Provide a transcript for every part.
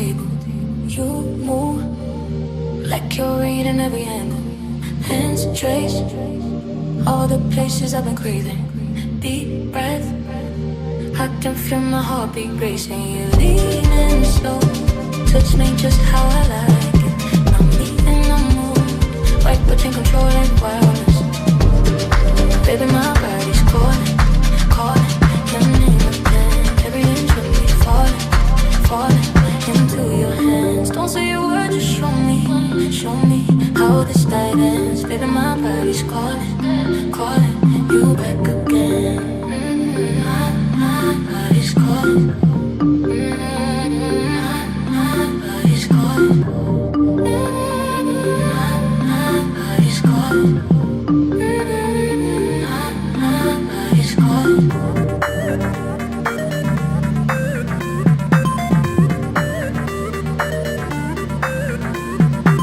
table. You move like you're reading every angle. Hands trace all the places I've been craving. Deep breath, I can feel my heartbeat racing. You leaning slow, touch me just how I like it. I'm leaving the mood, right between control and wildness. Baby, my body's calling, calling your name again. Every inch of me falling, falling into your hands. Don't say a word, just show me how this night ends. Baby, my body's calling, calling you back again. My body's calling. My body's calling. My body's calling. My body's calling.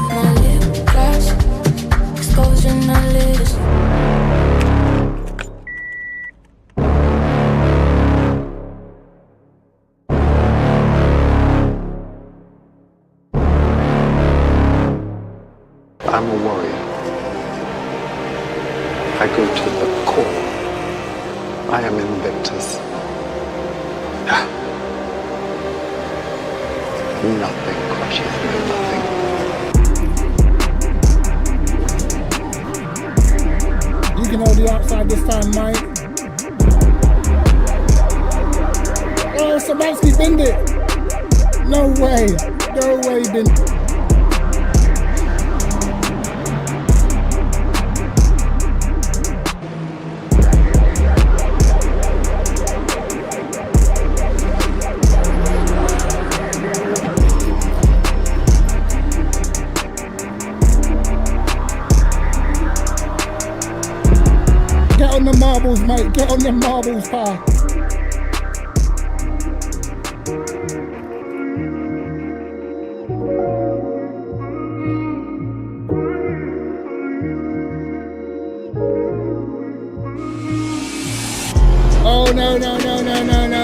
My lip cracks, exposing my lips. I'm a warrior. I go to the core. I am Invictus. Nothing crushes me, nothing. You can hold the outside this time, Mike. Oh, Samansky binned it. No way. No way, he didn't. Get on the marbles, mate. Get on the marbles, pal. Oh, no.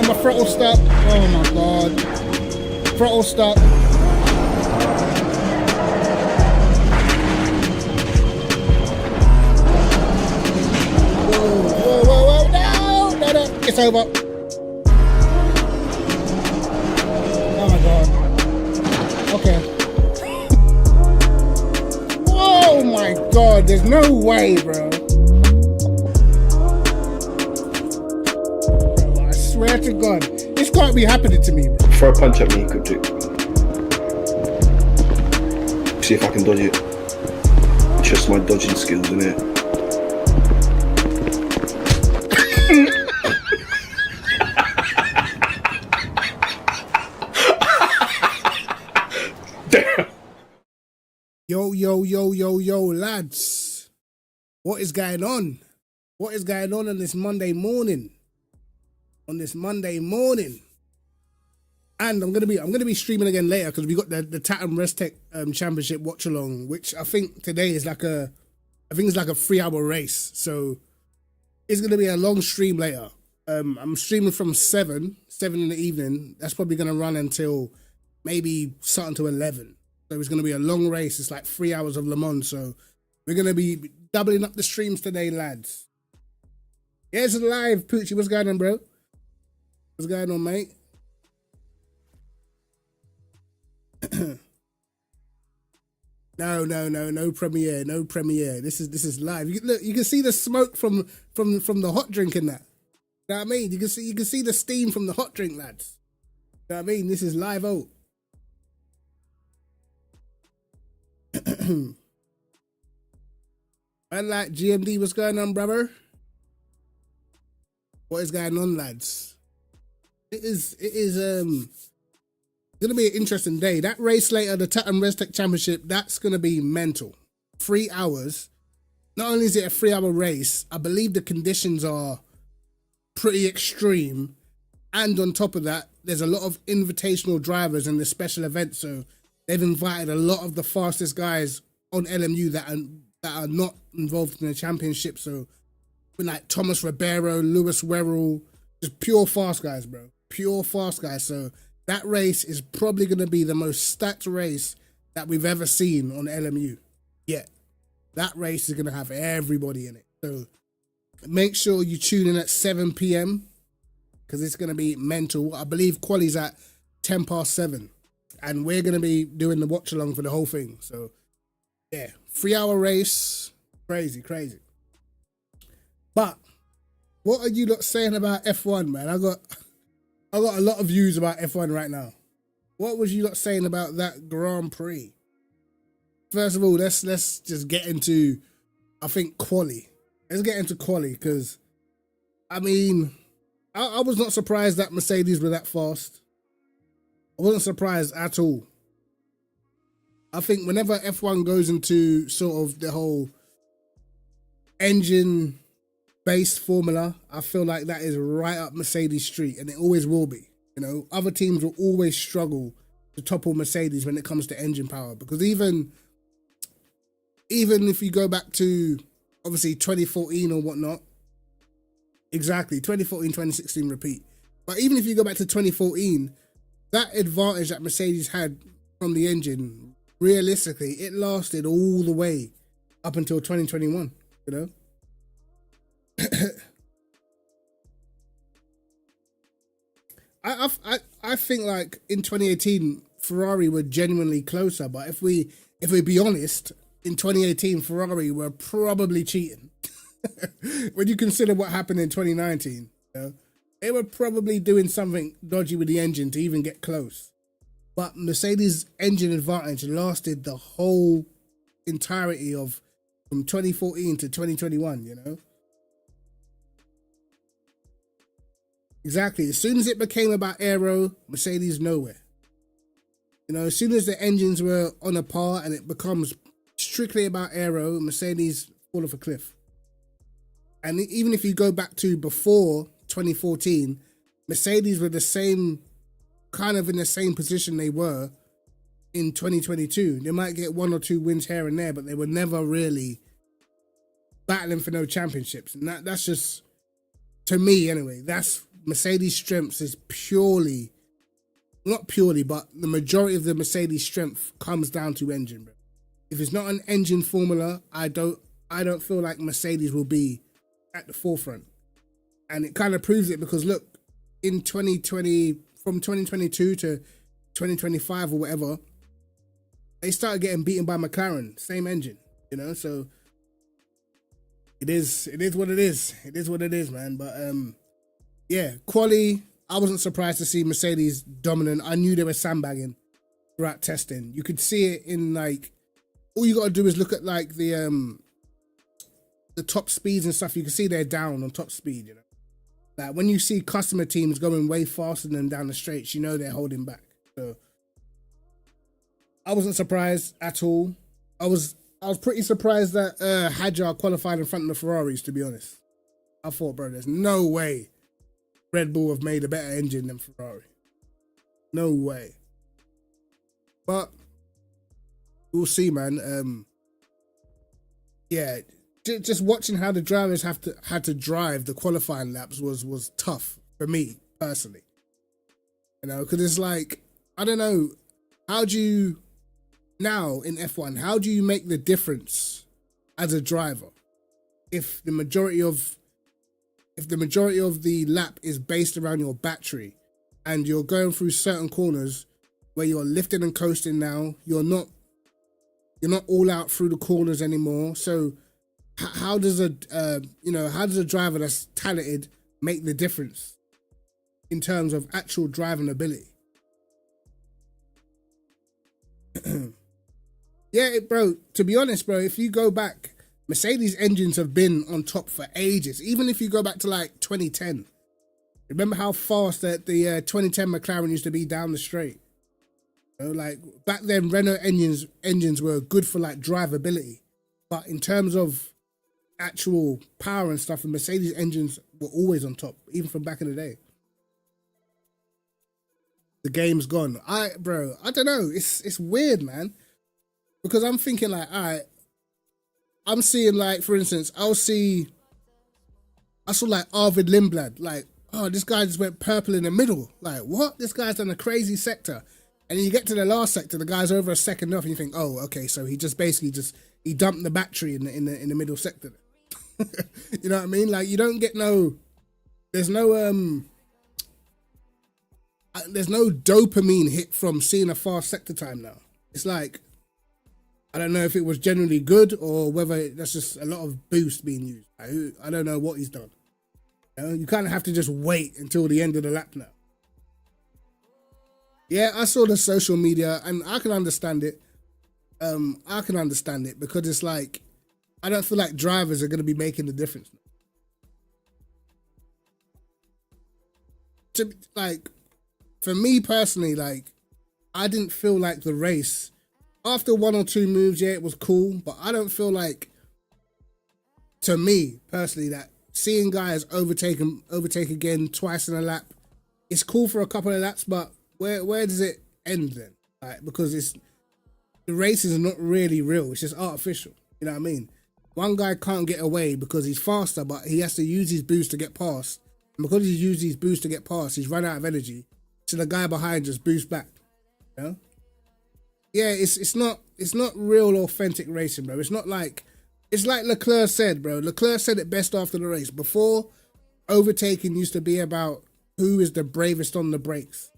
My throttle stuck. Oh, my God. Throttle stuck. Whoa, no, it's over. Oh my God. Okay. Oh my God, there's no way, bro. Bro, I swear to God, this can't be happening to me, bro. Throw a punch at me, you could do. See if I can dodge it. Just my dodging skills, innit? Damn. Yo, lads. What is going on? What is going on this Monday morning? On this Monday morning. And I'm gonna be streaming again later because we got the Tatum Restec Championship watch along, which I think today is like a 3-hour race. So it's gonna be a long stream later. I'm streaming from 7 in the evening. That's probably gonna run until maybe something to 11. So it's gonna be a long race. It's like 3 hours of Le Mans. So we're gonna be doubling up the streams today, lads. Yeah, it's live. Poochie, what's going on, bro? What's going on, mate? No premiere. This is live. You can see the smoke from the hot drink in that. You know what I mean? You can see the steam from the hot drink, lads. You know what I mean? This is live out. And like GMD, what's going on, brother? What is going on, lads? It is gonna be an interesting day. That race later, the Tatum Restec Championship, that's gonna be mental. 3 hours. Not only is it a 3-hour race, I believe the conditions are pretty extreme. And on top of that, there's a lot of invitational drivers in this special event. So they've invited a lot of the fastest guys on LMU that are not involved in the championship. So like Thomas Ribeiro, Lewis Werrell, just pure fast guys, bro. Pure fast guys. So That race is probably going to be the most stacked race that we've ever seen on LMU. Yeah, that race is going to have everybody in it. So make sure you tune in at 7 p.m. because it's going to be mental. I believe quali's at 7:10. And we're going to be doing the watch along for the whole thing. So, yeah, 3-hour race. Crazy, crazy. But what are you lot saying about F1, man? I got a lot of views about F1 right now. What was you lot saying about that Grand Prix? First of all, let's just get into, I think, quali. Let's get into quali because, I mean, I was not surprised that Mercedes were that fast. I wasn't surprised at all. I think whenever F1 goes into sort of the whole engine-based formula, I feel like that is right up Mercedes' street, and it always will be. You know, other teams will always struggle to topple Mercedes when it comes to engine power, because even if you go back to, obviously, 2014 or whatnot, exactly, 2014, 2016 repeat. But even if you go back to 2014, that advantage that Mercedes had from the engine, realistically, it lasted all the way up until 2021, you know? I think, like, in 2018, Ferrari were genuinely closer, but if we be honest, in 2018, Ferrari were probably cheating. When you consider what happened in 2019, you know? They were probably doing something dodgy with the engine to even get close. But Mercedes' engine advantage lasted the whole entirety of from 2014 to 2021, you know? Exactly. As soon as it became about aero, Mercedes nowhere. You know, as soon as the engines were on a par and it becomes strictly about aero, Mercedes fall off a cliff. And even if you go back to before 2014, Mercedes were the same, kind of in the same position they were in 2022. They might get 1 or 2 wins here and there, but they were never really battling for no championships. And that's just, to me anyway, that's Mercedes' strengths is purely, not purely, but the majority of the Mercedes strength comes down to engine, bro. If it's not an engine formula, I don't feel like Mercedes will be at the forefront. And it kind of proves it because look, in 2020, from 2022 to 2025 or whatever, they started getting beaten by McLaren, same engine, you know. So it is what it is. It is what it is, man. But yeah, quali, I wasn't surprised to see Mercedes dominant. I knew they were sandbagging throughout testing. You could see it in, like, all you got to do is look at like the top speeds and stuff. You can see they're down on top speed, you know. Like when you see customer teams going way faster than them down the straights, you know they're holding back. So I wasn't surprised at all. I was pretty surprised that Hadjar qualified in front of the Ferraris, to be honest. I thought, bro, there's no way Red Bull have made a better engine than Ferrari. No way. But we'll see, man. Yeah, just watching how the drivers had to drive the qualifying laps was tough for me personally. You know, because it's like, I don't know, how do you now in F1? How do you make the difference as a driver if the majority of the lap is based around your battery and you're going through certain corners where you're lifting and coasting now, you're not all out through the corners anymore. So how does a driver that's talented make the difference in terms of actual driving ability? Yeah, bro, to be honest, bro, if you go back, Mercedes engines have been on top for ages. Even if you go back to like 2010, remember how fast that the 2010 McLaren used to be down the straight? You know, like back then, Renault engines were good for like drivability, but in terms of actual power and stuff, the Mercedes engines were always on top, even from back in the day. The game's gone. I don't know. It's weird, man, because I'm thinking like, all right, I'm seeing like, for instance, I saw like Arvid Lindblad, like oh, this guy just went purple in the middle. Like, what? This guy's done a crazy sector. And then you get to the last sector, the guy's over a second off, and you think, oh, okay, so he just basically he dumped the battery in the middle sector. You know what I mean? Like, you don't get there's no dopamine hit from seeing a fast sector time now. It's like, I don't know if it was generally good or whether that's just a lot of boost being used. I don't know what he's done. You kind of have to just wait until the end of the lap now. Yeah, I saw the social media and I can understand it. I can understand it because it's like, I don't feel like drivers are going to be making the difference. Like, for me personally, like, I didn't feel like the race, after one or two moves, yeah, it was cool, but I don't feel like, to me personally, that seeing guys overtake again twice in a lap, it's cool for a couple of laps, but where does it end then? Like, because the races are not really real, it's just artificial. You know what I mean? One guy can't get away because he's faster, but he has to use his boost to get past. And because he's used his boost to get past, he's run out of energy. So the guy behind just boosts back. You know? Yeah, it's not real authentic racing, bro. It's like Leclerc said, bro. Leclerc said it best after the race. Before, overtaking used to be about who is the bravest on the brakes.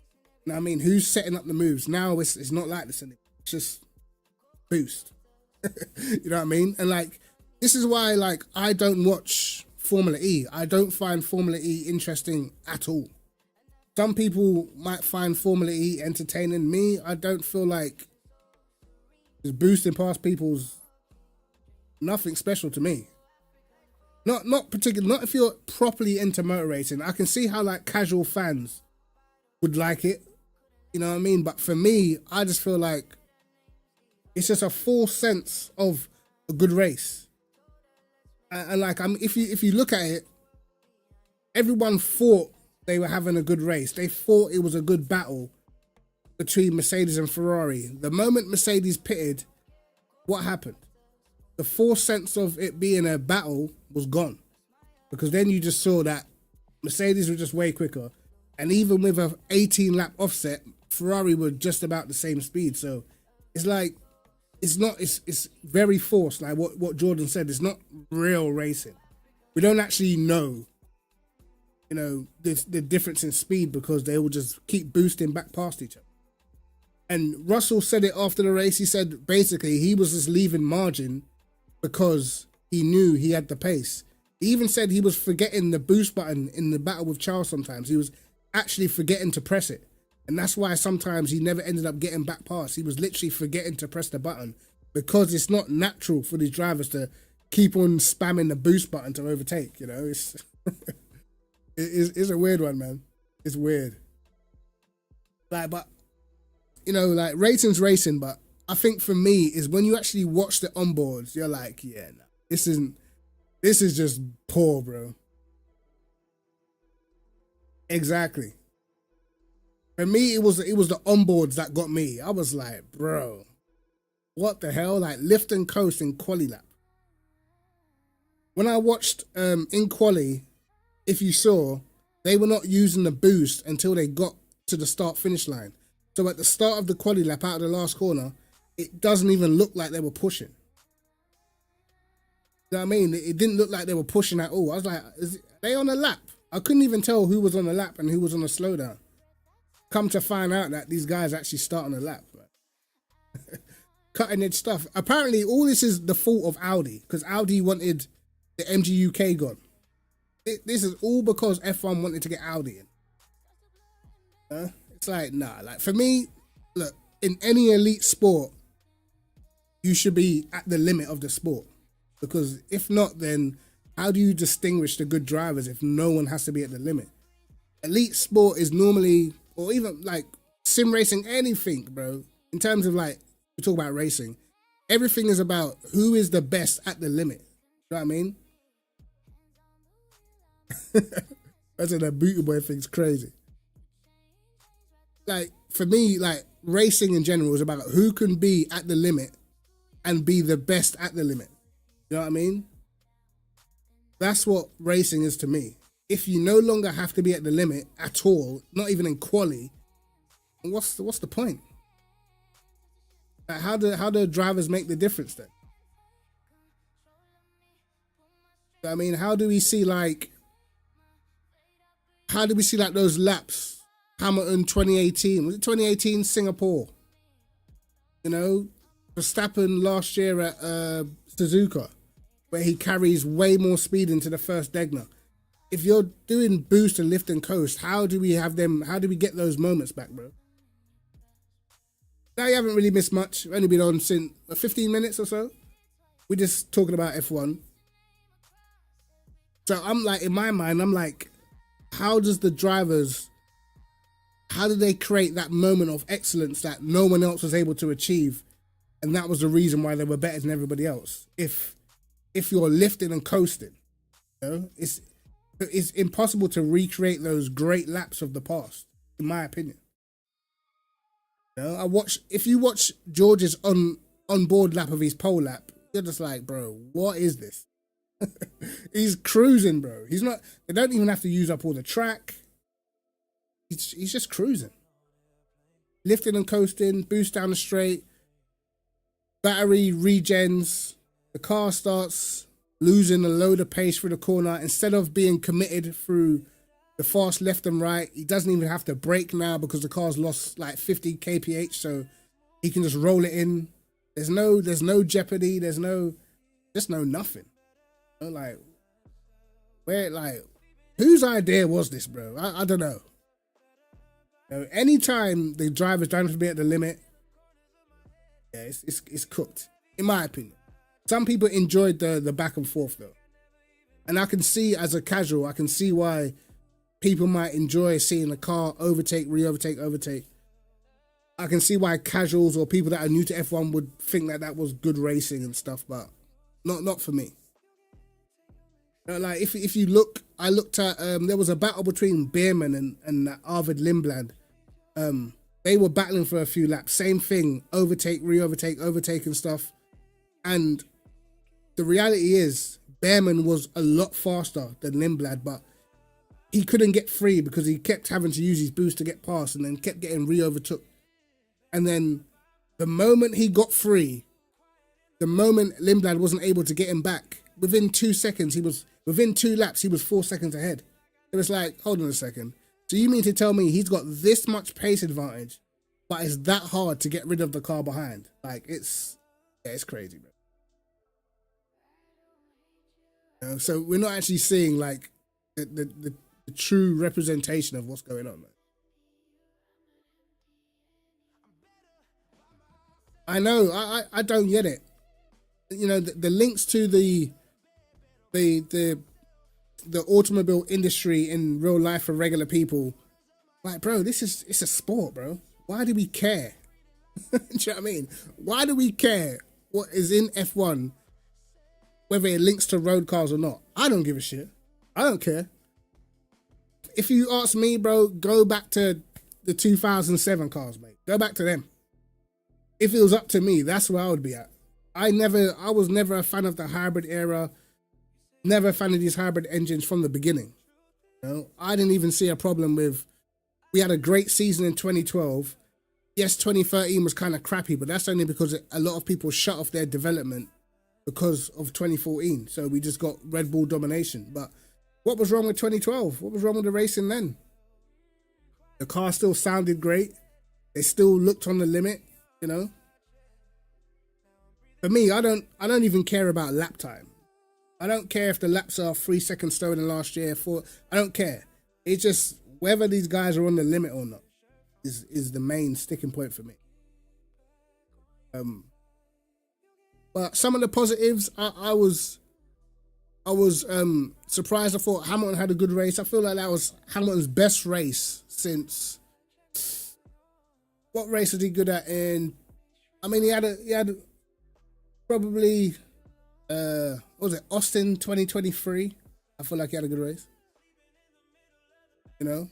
You know what I mean? Who's setting up the moves. Now it's not like this anymore. It's just boost. You know what I mean? And like, this is why, like, I don't watch Formula E. I don't find Formula E interesting at all. Some people might find Formula E entertaining. Me, I don't feel like just boosting past people's nothing special to me. Not particularly, not if you're properly into motor racing. I can see how like casual fans would like it. You know what I mean? But for me, I just feel like it's just a false sense of a good race. And like, if you look at it, everyone thought they were having a good race. They thought it was a good battle between Mercedes and Ferrari. The moment Mercedes pitted, what happened? The false sense of it being a battle was gone. Because then you just saw that Mercedes were just way quicker. And even with a 18 lap offset, Ferrari were just about the same speed. So it's like, it's very forced. Like what Jordan said, it's not real racing. We don't actually know, the difference in speed because they will just keep boosting back past each other. And Russell said it after the race. He said basically he was just leaving margin because he knew he had the pace. He even said he was forgetting the boost button in the battle with Charles sometimes. He was actually forgetting to press it. And that's why sometimes he never ended up getting back past. He was literally forgetting to press the button because it's not natural for these drivers to keep on spamming the boost button to overtake. It's it's a weird one, man. It's weird. Like, but like racing's racing, but I think for me is when you actually watch the onboards, you're like, yeah, no, this is just poor, bro. Exactly. For me, it was the onboards that got me. I was like, bro, what the hell? Like lift and coast in quali lap. When I watched in quali, if you saw, they were not using the boost until they got to the start finish line. So at the start of the quali lap out of the last corner, it doesn't even look like they were pushing. You know what I mean? It didn't look like they were pushing at all. I was like, are they on a lap? I couldn't even tell who was on the lap and who was on a slowdown. Come to find out that these guys actually start on a lap. Right? Cutting edge stuff. Apparently, all this is the fault of Audi because Audi wanted the MGUK gone. This is all because F1 wanted to get Audi in. It's like, nah. Like for me, look, in any elite sport, you should be at the limit of the sport. Because if not, then how do you distinguish the good drivers if no one has to be at the limit? Elite sport is normally, or even like sim racing, anything, bro. In terms of like, we talk about racing, everything is about who is the best at the limit. You know what I mean? That's what that Booty Boy thing's crazy. Like, for me, like, racing in general is about who can be at the limit and be the best at the limit. You know what I mean? That's what racing is to me. if you no longer have to be at the limit at all, not even in quali, what's the point? Like, how do drivers make the difference then? I mean, how do we see like those laps? Hamilton 2018, was it 2018 Singapore? You know, Verstappen last year at Suzuka, where he carries way more speed into the first Degner. If you're doing boost and lift and coast, how do we get those moments back, bro? Now you haven't really missed much. We've only been on since 15 minutes or so. We're just talking about F1. So I'm like, in my mind, I'm like, how do they create that moment of excellence that no one else was able to achieve? And that was the reason why they were better than everybody else. If you're lifting and coasting, you know, it's impossible to recreate those great laps of the past, in my opinion. You know, if you watch George's on-board lap of his pole lap, you're just like, bro, what is this? He's cruising, bro. They don't even have to use up all the track. He's just cruising. Lifting and coasting, boost down the straight, battery regens, the car starts losing a load of pace through the corner. Instead of being committed through the fast left and right, he doesn't even have to brake now because the car's lost like 50 kph, so he can just roll it in. There's no jeopardy, there's no nothing. You know, whose idea was this, bro? I don't know. You know, anytime the driver's trying to be at the limit, yeah, it's cooked, in my opinion. Some people enjoyed the back and forth though. And I can see, as a casual, I can see why people might enjoy seeing the car overtake, overtake. I can see why casuals or people that are new to F1 would think that was good racing and stuff, but not for me. You know, like if you look, I looked at there was a battle between Beerman and Arvid Lindblad. They were battling for a few laps. Same thing, overtake and stuff. And the reality is, Beerman was a lot faster than Lindblad, but he couldn't get free because he kept having to use his boost to get past and then kept getting re-overtook. And then the moment he got free, the moment Lindblad wasn't able to get him back, within 2 seconds, within 2 laps, he was 4 seconds ahead. It was like, hold on a second. So you mean to tell me he's got this much pace advantage, but it's that hard to get rid of the car behind? Like, it's crazy, bro. You know, so we're not actually seeing like the true representation of what's going on, man. I know, I don't get it. You know, the links to the automobile industry in real life for regular people, like, bro, it's a sport, bro. Why do we care? Do you know what I mean? Why do we care what is in F1, whether it links to road cars or not? I don't give a shit. I don't care. If you ask me, bro, go back to the 2007 cars, mate. Go back to them. If it was up to me, that's where I would be at. I was never a fan of the hybrid era. Never a fan of these hybrid engines from the beginning. You know, I didn't even see a problem with. We had a great season in 2012. Yes, 2013 was kind of crappy, but that's only because a lot of people shut off their development because of 2014. So we just got Red Bull domination. But what was wrong with 2012? What was wrong with the racing then? The car still sounded great. They still looked on the limit, you know. For me, I don't even care about lap time. I don't care if the laps are 3 seconds slower than last year. I don't care. It's just whether these guys are on the limit or not is the main sticking point for me. But some of the positives, I was surprised. I thought Hamilton had a good race. I feel like that was Hamilton's best race since. What race was he good at? I mean, he had probably. What was it, Austin 2023? I feel like he had a good race. You know?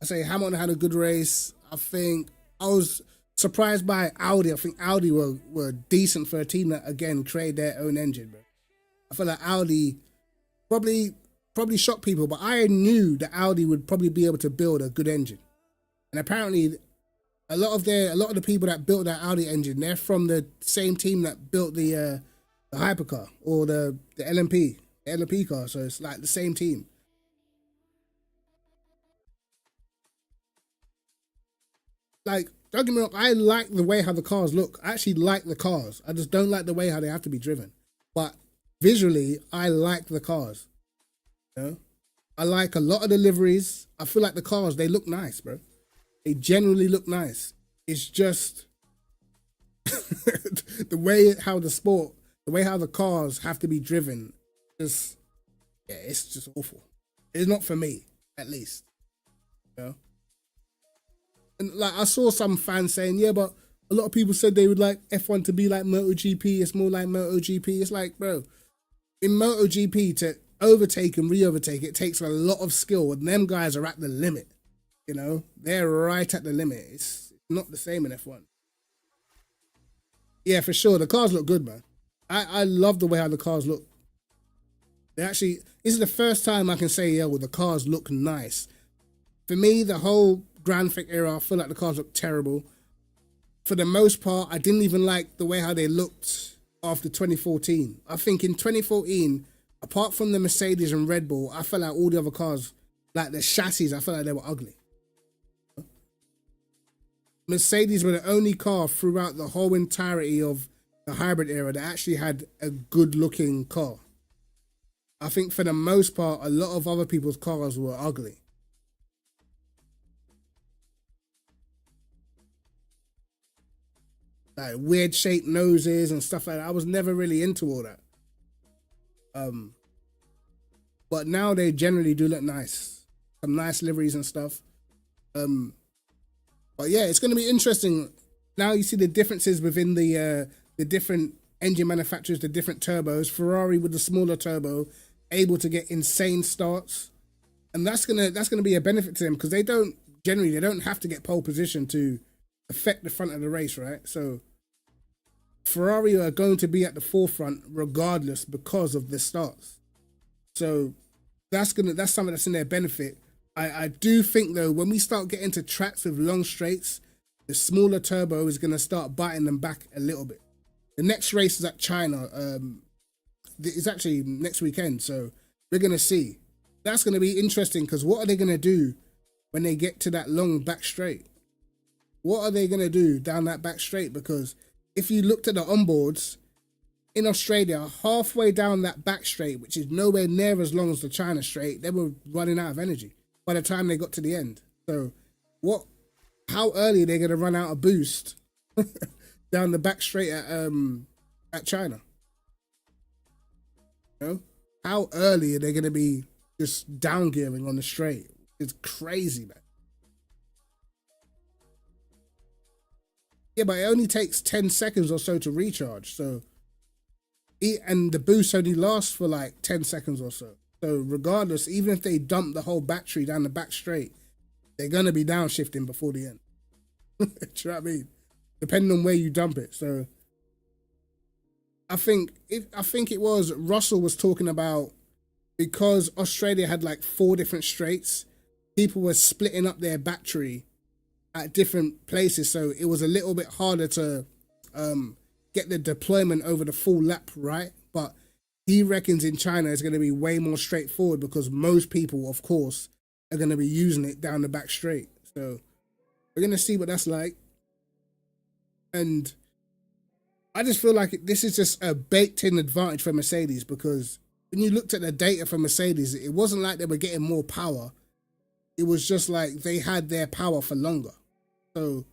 I say Hamilton had a good race. I think I was surprised by Audi. I think Audi were decent for a team that, again, created their own engine, bro. I feel like Audi probably shock people, but I knew that Audi would probably be able to build a good engine. And apparently a lot of the people that built that Audi engine, they're from the same team that built the hypercar or the LMP car, so it's like the same team. Like, don't get me wrong, I like the way how the cars look. I actually like the cars. I just don't like the way how they have to be driven. But visually, I like the cars. You know? I like a lot of the liveries. I feel like the cars, they look nice, bro. They generally look nice. It's just the way how the cars have to be driven, just, yeah, it's just awful. It's not for me, at least. You know? And like, I saw some fans saying, yeah, but a lot of people said they would like F1 to be like MotoGP. It's more like MotoGP. It's like, bro, in MotoGP to overtake and re-overtake, it takes a lot of skill, and them guys are at the limit. You know, they're right at the limit. It's not the same in F1. Yeah, for sure. The cars look good, man. I love the way how the cars look. They actually, this is the first time I can say, yeah, well, the cars look nice. For me, the whole Grand Theft era, I feel like the cars look terrible. For the most part, I didn't even like the way how they looked after 2014. I think in 2014, apart from the Mercedes and Red Bull, I felt like all the other cars, like the chassis, I felt like they were ugly. Mercedes were the only car throughout the whole entirety of the hybrid era that actually had a good looking car. I think for the most part, a lot of other people's cars were ugly. Like weird shaped noses and stuff like that. I was never really into all that. But now they generally do look nice. Some nice liveries and stuff. But yeah, it's going to be interesting. Now you see the differences within the different engine manufacturers, the different turbos. Ferrari with the smaller turbo, able to get insane starts, and that's gonna be a benefit to them because they don't have to get pole position to affect the front of the race, right? So Ferrari are going to be at the forefront regardless because of the starts. So that's something that's in their benefit. I do think though, when we start getting to tracks with long straights, the smaller turbo is going to start biting them back a little bit. The next race is at China. It's actually next weekend, so we're going to see. That's going to be interesting because what are they going to do when they get to that long back straight? What are they going to do down that back straight? Because if you looked at the onboards in Australia, halfway down that back straight, which is nowhere near as long as the China straight, they were running out of energy by the time they got to the end. So how early are they going to run out of boost down the back straight at China? You know? How early are they going to be just down gearing on the straight? It's crazy, man. Yeah, but it only takes 10 seconds or so to recharge. So, and the boost only lasts for like 10 seconds or so. So regardless, even if they dump the whole battery down the back straight, they're going to be downshifting before the end. Do you know what I mean? Depending on where you dump it. So I think it was Russell was talking about, because Australia had like 4 different straights, people were splitting up their battery at different places. So it was a little bit harder to get the deployment over the full lap, right? But he reckons in China it's going to be way more straightforward because most people, of course, are going to be using it down the back straight. So we're going to see what that's like. And I just feel like this is just a baked-in advantage for Mercedes, because when you looked at the data for Mercedes, it wasn't like they were getting more power. It was just like they had their power for longer. So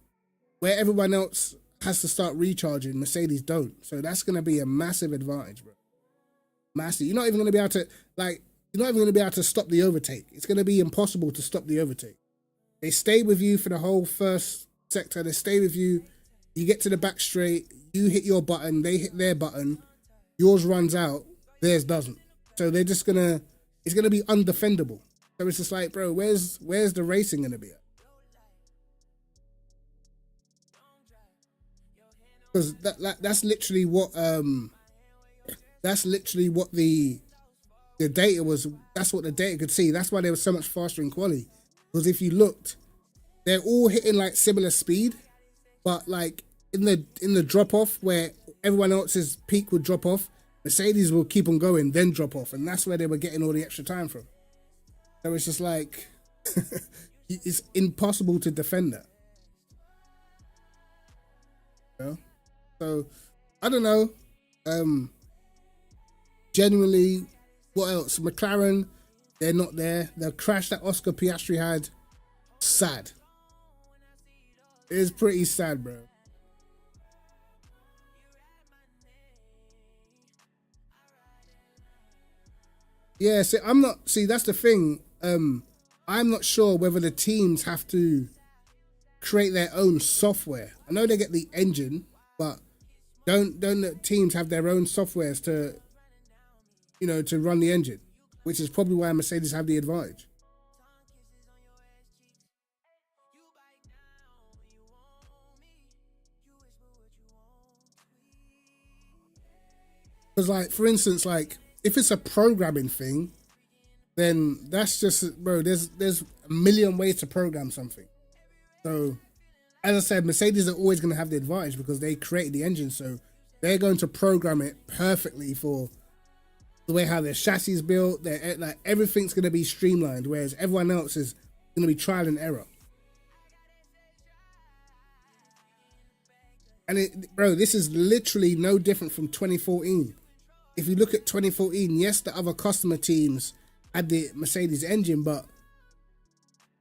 where everyone else has to start recharging, Mercedes don't. So that's going to be a massive advantage, bro. Massive. You're not even going to be able to stop the overtake. It's going to be impossible to stop the overtake. They stay with you for the whole first sector. They stay with you. You get to the back straight. You hit your button. They hit their button. Yours runs out. Theirs doesn't. So they're just it's going to be undefendable. So it's just like, bro, where's the racing going to be at? Because that's literally what the the data was, that's what the data could see. That's why they were so much faster in quali. Because if you looked, they're all hitting like similar speed, but like in the drop off where everyone else's peak would drop off, Mercedes will keep on going, then drop off, and that's where they were getting all the extra time from. So it's just like it's impossible to defend that. You know? So I don't know. Genuinely, what else? McLaren, they're not there. The crash that Oscar Piastri had, sad. It is pretty sad, bro. Yeah, see, that's the thing. I'm not sure whether the teams have to create their own software. I know they get the engine, but don't the teams have their own softwares to, you know, to run the engine, which is probably why Mercedes have the advantage. Because, like, for instance, like, if it's a programming thing, then that's just, bro, there's a million ways to program something. So, as I said, Mercedes are always going to have the advantage because they created the engine. So, they're going to program it perfectly for the way how their chassis is built. Like, everything's going to be streamlined, whereas everyone else is going to be trial and error. And, bro, this is literally no different from 2014. If you look at 2014, yes, the other customer teams had the Mercedes engine, but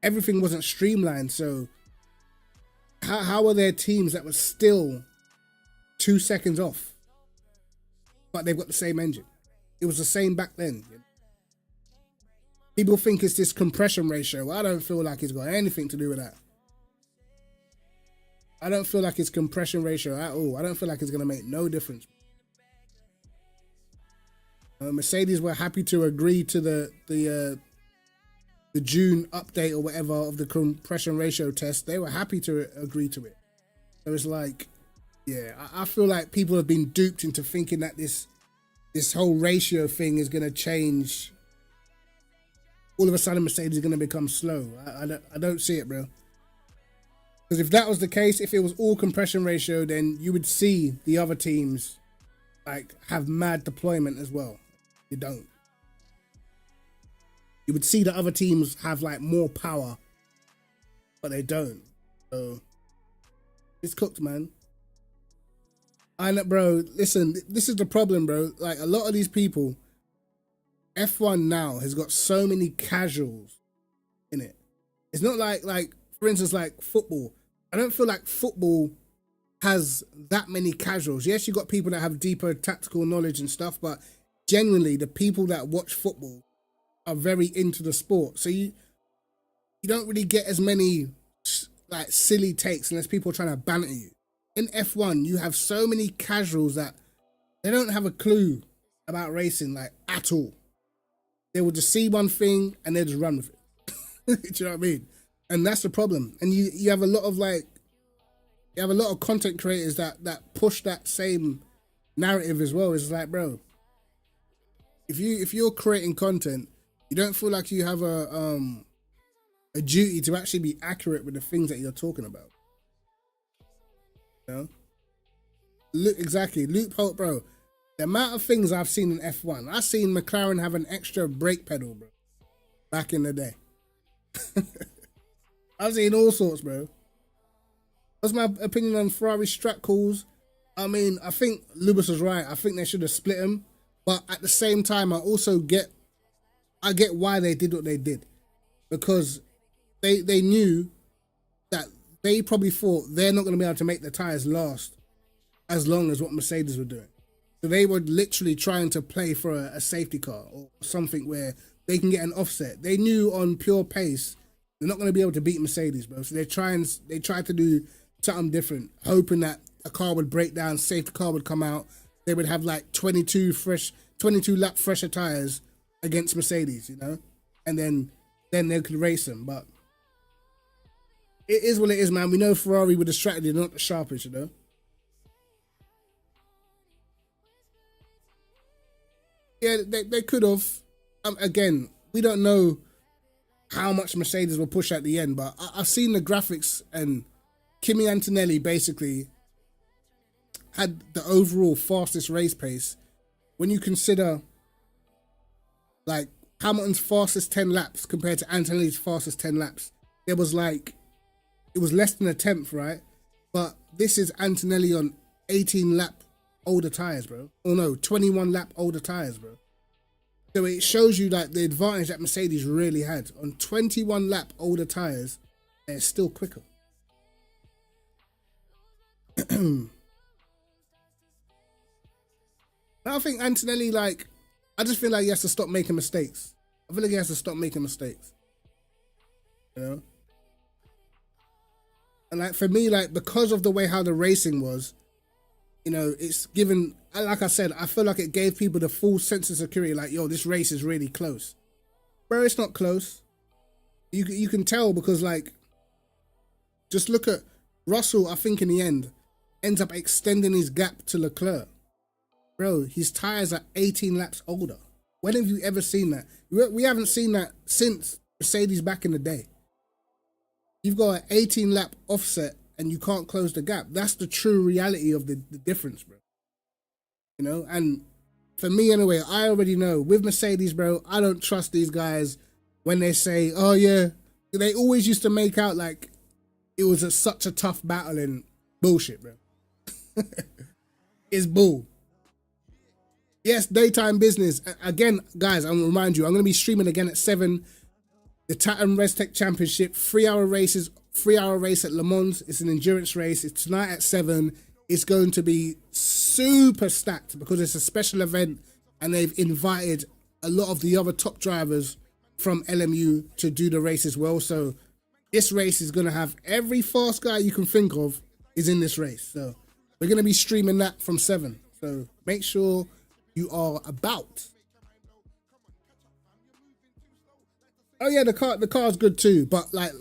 everything wasn't streamlined. So how are there teams that were still 2 seconds off, but they've got the same engine? It was the same back then. People think it's this compression ratio. I don't feel like it's got anything to do with that. I don't feel like it's compression ratio at all. I don't feel like it's going to make no difference. Mercedes were happy to agree to the June update or whatever of the compression ratio test. They were happy to agree to it. So it's like, yeah, I feel like people have been duped into thinking that this whole ratio thing is going to change. All of a sudden, Mercedes is going to become slow. I don't see it, bro. Because if that was the case, if it was all compression ratio, then you would see the other teams like have mad deployment as well. You don't. You would see the other teams have like more power, but they don't. So it's cooked, man. And bro, listen, this is the problem, bro. Like a lot of these people, F1 now has got so many casuals in it. It's not like for instance, like football. I don't feel like football has that many casuals. Yes, you got people that have deeper tactical knowledge and stuff, but genuinely, the people that watch football are very into the sport. So you don't really get as many like silly takes unless people are trying to banter you. In F1, you have so many casuals that they don't have a clue about racing, like at all. They will just see one thing and they just run with it. Do you know what I mean? And that's the problem. And you have a lot of content creators that push that same narrative as well. It's like, bro, if you're creating content, you don't feel like you have a duty to actually be accurate with the things that you're talking about. You know? Exactly. Loophole, bro. The amount of things I've seen in F1, I've seen McLaren have an extra brake pedal, bro. Back in the day. I've seen all sorts, bro. What's my opinion on Ferrari strat calls? I mean, I think Lewis was right. I think they should have split them. But at the same time, I get why they did what they did. Because they knew that they probably thought they're not going to be able to make the tyres last as long as what Mercedes were doing. So they were literally trying to play for a safety car or something where they can get an offset. They knew on pure pace, they're not going to be able to beat Mercedes, bro. So they tried to do something different, hoping that a car would break down, safety car would come out. They would have like 22 lap fresher tires against Mercedes, you know? And then they could race them. But it is what it is, man. We know Ferrari with the strategy, not the sharpest, you know? Yeah, they could have. again, we don't know how much Mercedes will push at the end, but I've seen the graphics, and Kimi Antonelli basically had the overall fastest race pace. When you consider like Hamilton's fastest 10 laps compared to Antonelli's fastest 10 laps, it was less than a tenth, right? But this is Antonelli on 18 lap older tires, bro. Oh no, 21 lap older tires, bro. So it shows you like the advantage that Mercedes really had. On 21 lap older tires, they're still quicker. I think Antonelli, like, I just feel like he has to stop making mistakes. I feel like he has to stop making mistakes. You know? And like for me, like, because of the way how the racing was, you know, it's given, like I said, I feel like it gave people the full sense of security, like, yo, this race is really close. Bro, it's not close. You can tell because, like, just look at Russell, I think in the end, ends up extending his gap to Leclerc. Bro, his tires are 18 laps older. When have you ever seen that? We haven't seen that since Mercedes back in the day. You've got an 18 lap offset and you can't close the gap. That's the true reality of the difference, bro. You know, and for me anyway, I already know with Mercedes, bro, I don't trust these guys when they say, oh yeah, they always used to make out like it was such a tough battle and bullshit, bro. It's bull. Yes, daytime business. Again, guys, I'm going to remind you, I'm going to be streaming again at 7. The Tatum ResTech Championship, 3-hour races, 3-hour race at Le Mans. It's an endurance race. It's tonight at 7. It's going to be super stacked because it's a special event and they've invited a lot of the other top drivers from LMU to do the race as well. So this race is going to have every fast guy you can think of is in this race. So we're going to be streaming that from 7. So make sure you are about. Oh yeah, the car's good too. But like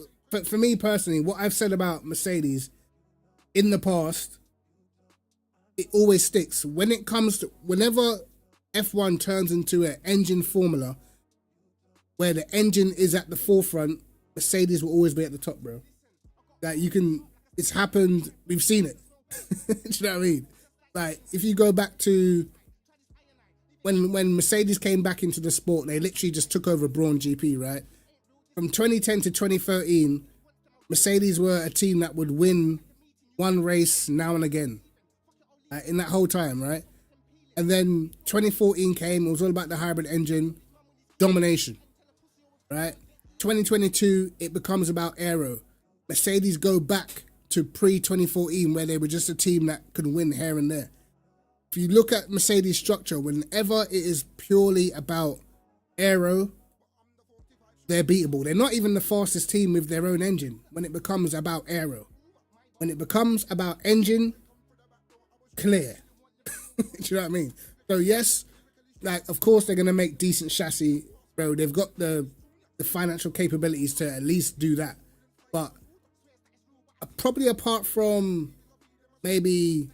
for me personally, what I've said about Mercedes in the past, it always sticks. When it comes to whenever F1 turns into an engine formula where the engine is at the forefront, Mercedes will always be at the top, bro. Like it's happened, we've seen it. Do you know what I mean? Like if you go back to when Mercedes came back into the sport, they literally just took over Brawn GP, right? From 2010 to 2013, Mercedes were a team that would win one race now and again, in that whole time, right? And then 2014 came, it was all about the hybrid engine, domination, right? 2022, it becomes about aero. Mercedes go back to pre-2014 where they were just a team that could win here and there. If you look at Mercedes structure, whenever it is purely about aero, they're beatable. They're not even the fastest team with their own engine when it becomes about aero. When it becomes about engine, clear. Do you know what I mean? So yes, like of course they're gonna make decent chassis, bro. They've got the financial capabilities to at least do that. But probably apart from maybe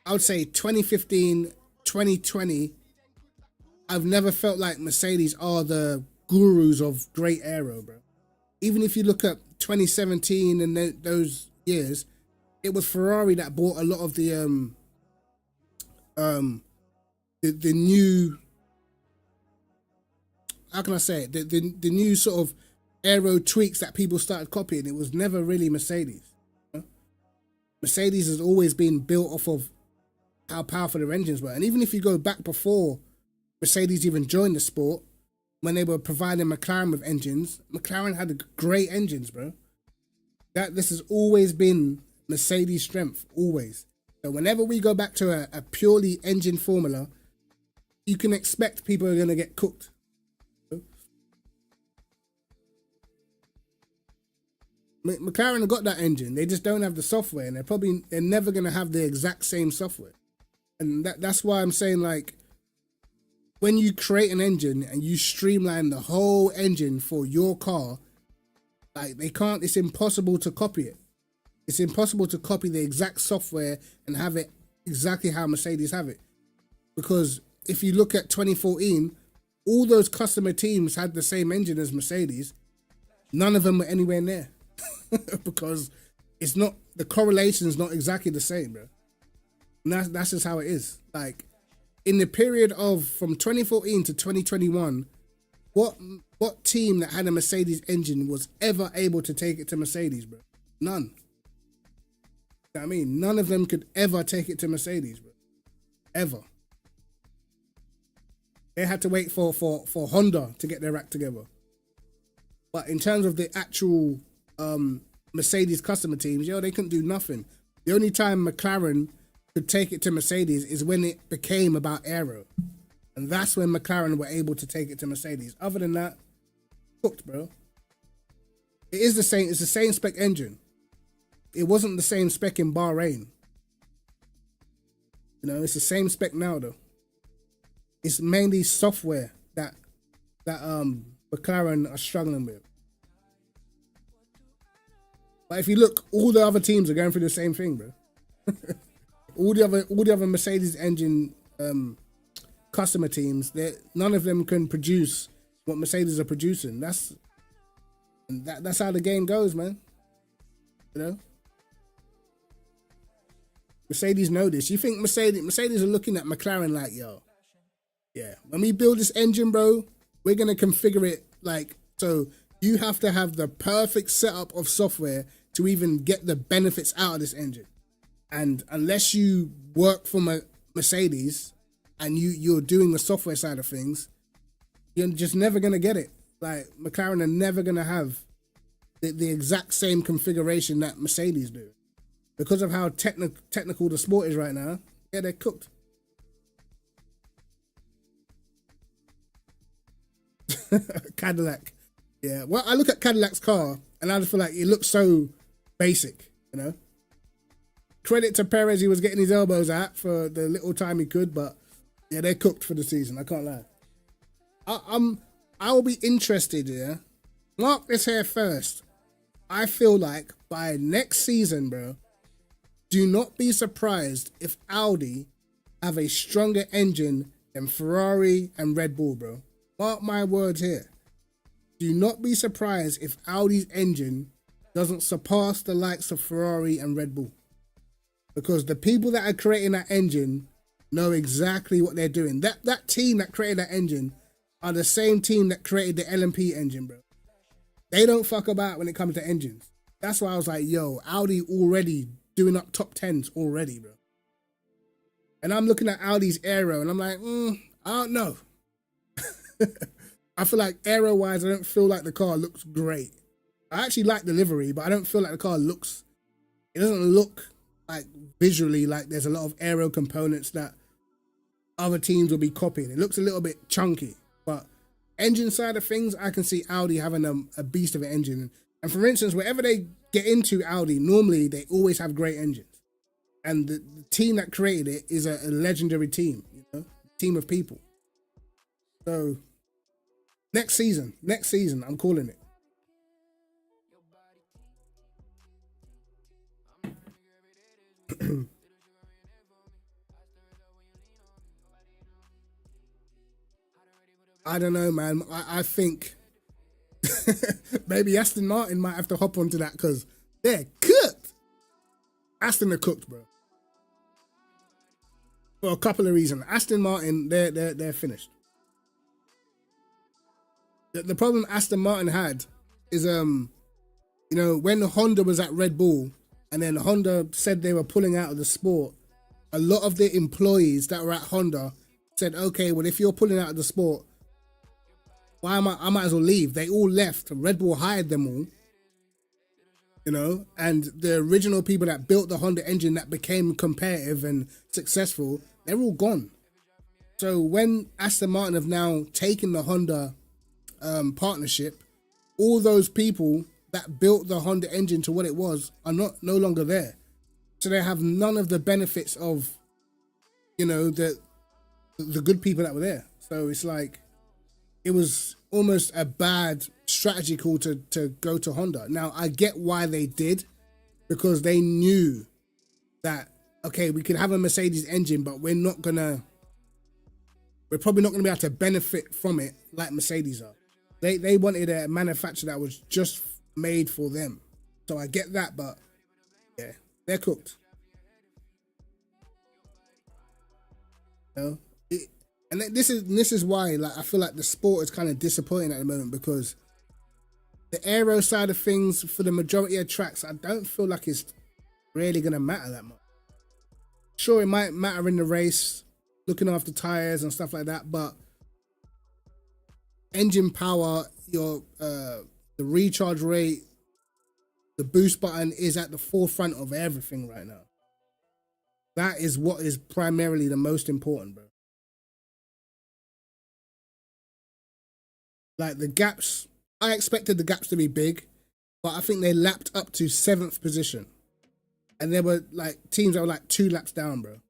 I would say 2015, 2020, I've never felt like Mercedes are the gurus of great aero, bro. Even if you look at 2017 and those years, it was Ferrari that bought a lot of the new, how can I say it? The new sort of aero tweaks that people started copying. It was never really Mercedes. You know? Mercedes has always been built off of how powerful their engines were. And even if you go back before Mercedes even joined the sport, when they were providing McLaren with engines, McLaren had great engines, bro. This has always been Mercedes' strength, always. So whenever we go back to a purely engine formula, you can expect people are going to get cooked. McLaren have got that engine. They just don't have the software, and they're never going to have the exact same software. And that's why I'm saying, like, when you create an engine and you streamline the whole engine for your car, like it's impossible to copy it. It's impossible to copy the exact software and have it exactly how Mercedes have it. Because if you look at 2014, all those customer teams had the same engine as Mercedes, none of them were anywhere near because it's not, the correlation is not exactly the same, bro. And that's just how it is. Like, in the period of from 2014 to 2021, what team that had a Mercedes engine was ever able to take it to Mercedes, bro? None. You know what I mean? None of them could ever take it to Mercedes, bro. Ever. They had to wait for Honda to get their act together. But in terms of the actual Mercedes customer teams, they couldn't do nothing. The only time McLaren could take it to Mercedes is when it became about aero. And that's when McLaren were able to take it to Mercedes. Other than that, cooked, bro. It is the same, it's the same spec engine. It wasn't the same spec in Bahrain. It's the same spec now though. It's mainly software that McLaren are struggling with. But if you look, all the other teams are going through the same thing, bro. all the other Mercedes engine customer teams, none of them can produce what Mercedes are producing. That's how the game goes, man. Mercedes know this. You think Mercedes are looking at McLaren like, yo, yeah, when we build this engine, bro, we're gonna configure it like so. You have to have the perfect setup of software to even get the benefits out of this engine. And unless you work for Mercedes and you're doing the software side of things, you're just never going to get it. Like, McLaren are never going to have the exact same configuration that Mercedes do. Because of how technical the sport is right now, yeah, they're cooked. Cadillac. Yeah, well, I look at Cadillac's car and I just feel like it looks so basic, Credit to Perez, he was getting his elbows out for the little time he could, but yeah, they're cooked for the season. I can't lie. I will be interested, yeah. Mark this here first. I feel like by next season, bro, do not be surprised if Audi have a stronger engine than Ferrari and Red Bull, bro. Mark my words here. Do not be surprised if Audi's engine doesn't surpass the likes of Ferrari and Red Bull. Because the people that are creating that engine know exactly what they're doing. That team that created that engine are the same team that created the LMP engine, bro. They don't fuck about when it comes to engines. That's why I was like, yo, Audi already doing up top 10s already, bro. And I'm looking at Audi's aero and I'm like, I don't know. I feel like aero-wise, I don't feel like the car looks great. I actually like the livery, but I don't feel like the car looks... It doesn't look like visually like there's a lot of aero components that other teams will be copying. It looks a little bit chunky, but engine side of things, I can see Audi having a beast of an engine. And for instance, wherever they get into Audi, normally they always have great engines. And the team that created it is a legendary team, team of people. So next season, I'm calling it. I don't know, man. I think maybe Aston Martin might have to hop onto that because they're cooked. Aston are cooked, bro. For a couple of reasons. Aston Martin, they're finished. The problem Aston Martin had is, when Honda was at Red Bull and then Honda said they were pulling out of the sport, a lot of the employees that were at Honda said, okay, well, if you're pulling out of the sport, I might as well leave. They all left. Red Bull hired them all, and the original people that built the Honda engine that became competitive and successful, they're all gone. So when Aston Martin have now taken the Honda partnership, all those people that built the Honda engine to what it was are no longer there. So they have none of the benefits of, the good people that were there. So it's like, it was almost a bad strategy call to go to Honda. Now, I get why they did, because they knew that, okay, we could have a Mercedes engine, but we're not gonna we're probably not going to be able to benefit from it like Mercedes are. They wanted a manufacturer that was just made for them. So I get that, but yeah, they're cooked. You know? And this is why, like, I feel like the sport is kind of disappointing at the moment, because the aero side of things for the majority of tracks, I don't feel like it's really going to matter that much. Sure, it might matter in the race, looking after tires and stuff like that, but engine power, the recharge rate, the boost button is at the forefront of everything right now. That is what is primarily the most important, bro. Like the gaps, I expected the gaps to be big, but I think they lapped up to 7th position. And there were like teams that were like 2 laps down, bro.